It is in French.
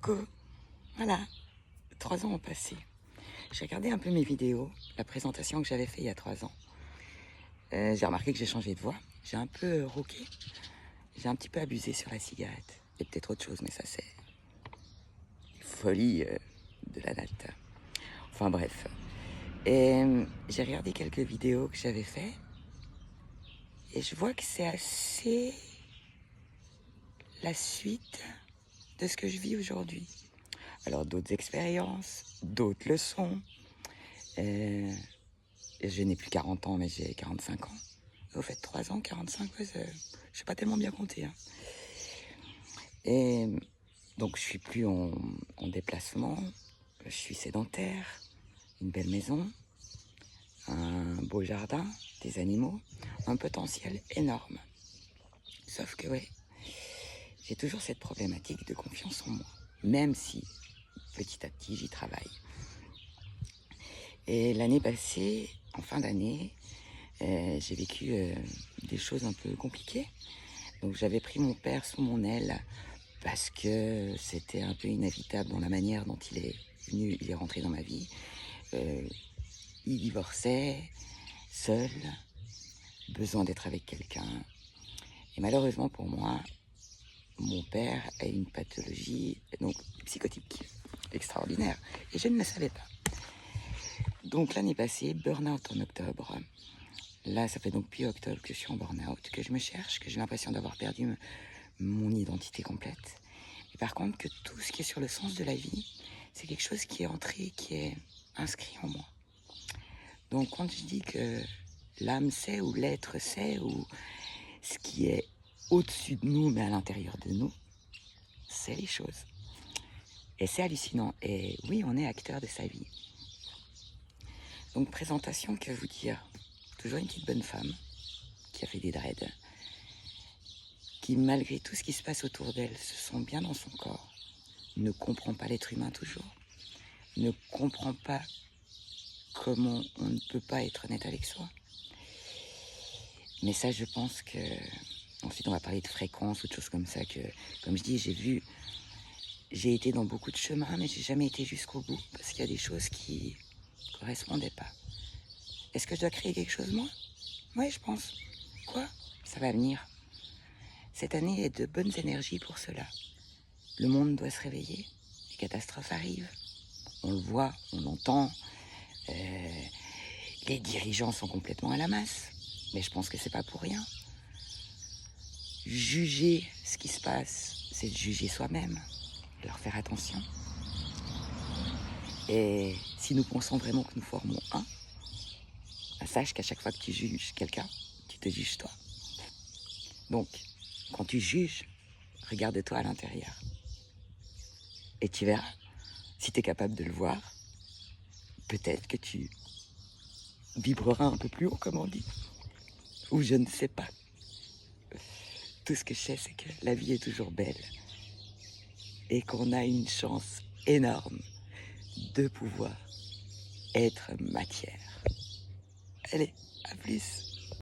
Coucou, voilà, 3 ans ont passé. J'ai regardé un peu mes vidéos, la présentation que j'avais fait il y a 3 ans. J'ai remarqué que j'ai changé de voix, j'ai un peu rocké, j'ai un petit peu abusé sur la cigarette. Et peut-être autre chose, mais ça c'est folie de la date. Enfin bref. Et j'ai regardé quelques vidéos que j'avais fait et je vois que c'est assez la suite de ce que je vis aujourd'hui. Alors d'autres expériences, d'autres leçons. Je n'ai plus 40 ans, mais j'ai 45 ans. Au fait, 3 ans, 45, ouais, je ne sais pas tellement bien compter. Hein. Et donc, je suis plus en déplacement. Je suis sédentaire, une belle maison, un beau jardin, des animaux, un potentiel énorme. Sauf que, ouais, j'ai toujours cette problématique de confiance en moi, même si petit à petit j'y travaille. Et l'année passée, en fin d'année, j'ai vécu des choses un peu compliquées. Donc j'avais pris mon père sous mon aile parce que c'était un peu inévitable dans la manière dont il est venu, il est rentré dans ma vie. Il divorçait, seul, besoin d'être avec quelqu'un. Et malheureusement pour moi, mon père a une pathologie donc psychotique extraordinaire. Et je ne le savais pas. Donc l'année passée, burn-out en octobre. Là, ça fait donc depuis octobre que je suis en burn-out, que je me cherche, que j'ai l'impression d'avoir perdu mon identité complète. Et par contre, que tout ce qui est sur le sens de la vie, c'est quelque chose qui est entré, qui est inscrit en moi. Donc quand je dis que l'âme sait, ou l'être sait, ou ce qui est au-dessus de nous, mais à l'intérieur de nous, c'est les choses. Et c'est hallucinant. Et oui, on est acteur de sa vie. Donc présentation, que vous dire? Toujours une petite bonne femme qui a fait des dreads, qui malgré tout ce qui se passe autour d'elle se sent bien dans son corps, ne comprend pas l'être humain toujours, ne comprend pas comment on ne peut pas être honnête avec soi. Mais ça, je pense que... Ensuite, on va parler de fréquence ou de choses comme ça que, comme je dis, j'ai été dans beaucoup de chemins, mais j'ai jamais été jusqu'au bout parce qu'il y a des choses qui correspondaient pas. Est-ce que je dois créer quelque chose, moi? Oui, je pense. Quoi? Ça va venir. Cette année est de bonnes énergies pour cela. Le monde doit se réveiller. Les catastrophes arrivent. On le voit, on l'entend. Les dirigeants sont complètement à la masse. Mais je pense que c'est pas pour rien. Juger ce qui se passe, c'est de juger soi-même, leur faire attention. Et si nous pensons vraiment que nous formons un, sache qu'à chaque fois que tu juges quelqu'un, tu te juges toi. Donc, quand tu juges, regarde-toi à l'intérieur. Et tu verras, si tu es capable de le voir, peut-être que tu vibreras un peu plus haut, comme on dit. Ou je ne sais pas. Tout ce que je sais, c'est que la vie est toujours belle. Et qu'on a une chance énorme de pouvoir être matière. Allez, à plus.